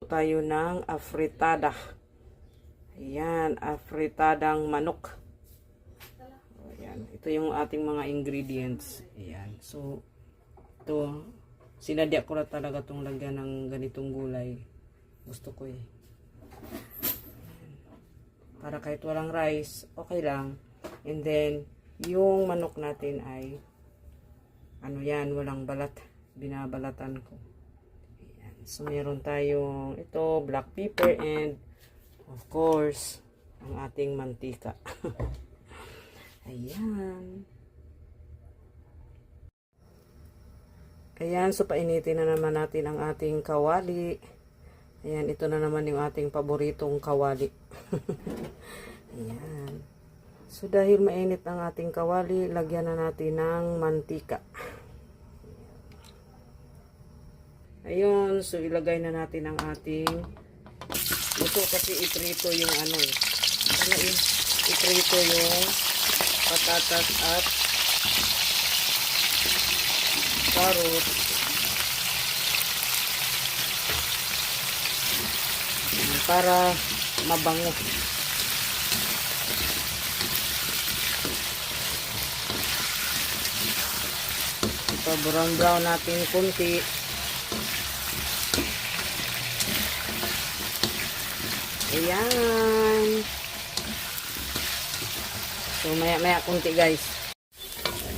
tayo ng afritada. Ayan, afritadang manok. Ayan, ito yung ating mga ingredients. Ayan, so ito, sinadya ko na talaga itong lagyan ng ganitong gulay. Gusto ko eh. Para kahit walang rice, okay lang. And then, yung manok natin ay ano yan, walang balat. Binabalatan ko. Ayan. So, meron tayong ito, black pepper and of course, ang ating mantika. Ayan. Ayan, so painitin na naman natin ang ating kawali. Ayan, ito na naman yung ating paboritong kawali. Ayan. So, dahil mainit ang ating kawali, lagyan na natin ng mantika. Ayun, so ilagay na natin ang ating, ito kasi iprito yung ano eh. Ano eh, iprito yung patatas at carrot. Para mabango. Ito, brown natin kunti. Ayan. So, maya kunti guys.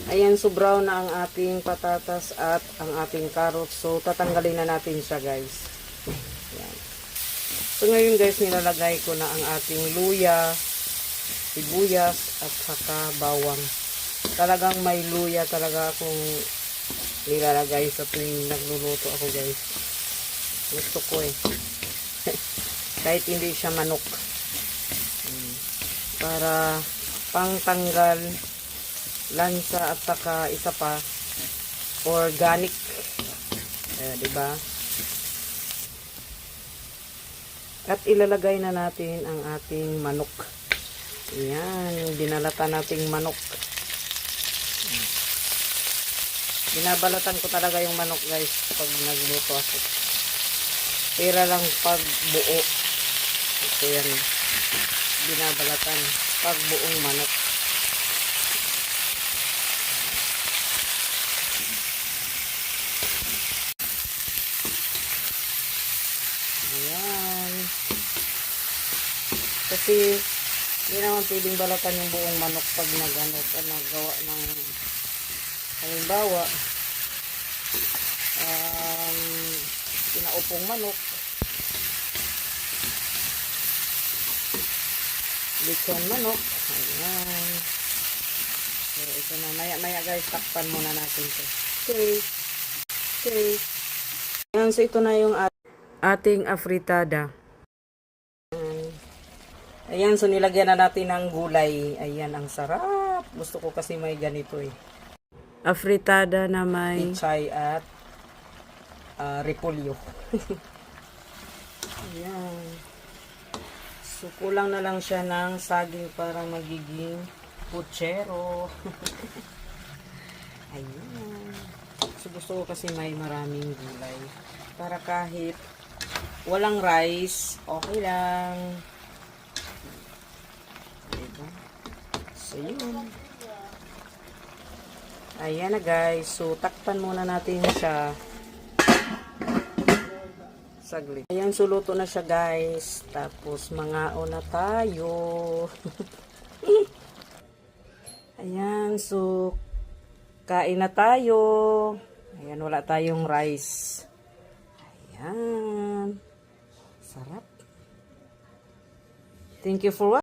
Ayan, so brown na ang ating patatas at ang ating carrot. So, tatanggalin na natin siya guys. Ayan. So, ngayon guys, nilalagay ko na ang ating luya, sibuyas, at saka bawang. Talagang may luya talaga akong nilalagay sa tuwing nagluluto ako guys. Gusto ko eh. Kahit hindi siya manok. Para pangtanggal lansa at saka isa pa organic. Diba? At ilalagay na natin ang ating manok. Ayan, yung binalatan nating manok. Binabalatan ko talaga yung manok guys pag nagluto ako. Pera lang pag buo. Ito yan. Binabalatan pag buong manok. Ayan. Kasi hindi naman pwedeng balatan yung buong manok pag naggawa ng halimbawa pinaupong manok, lechon manok. Ayan. So ito na, maya guys, takpan muna natin ito. Okay. Ayan, so ito na yung ating afritada. Ayan, so nilagyan na natin ng gulay. Ayan, ang sarap. Gusto ko kasi may ganito eh. Afritada na may pichay at repolyo. Ayan. So, kulang na lang siya ng saging para magiging puchero. Ayan. So, gusto ko kasi may maraming gulay. Para kahit walang rice, okay lang. Diba? So, yun. Ayan na guys. So, takpan muna natin siya. Saglit. Ayan, so luto na siya guys. Tapos, mangao na tayo. Ayan, so, kain na tayo. Ayan, wala tayong rice. Ayan. Sarap. Thank you for watching.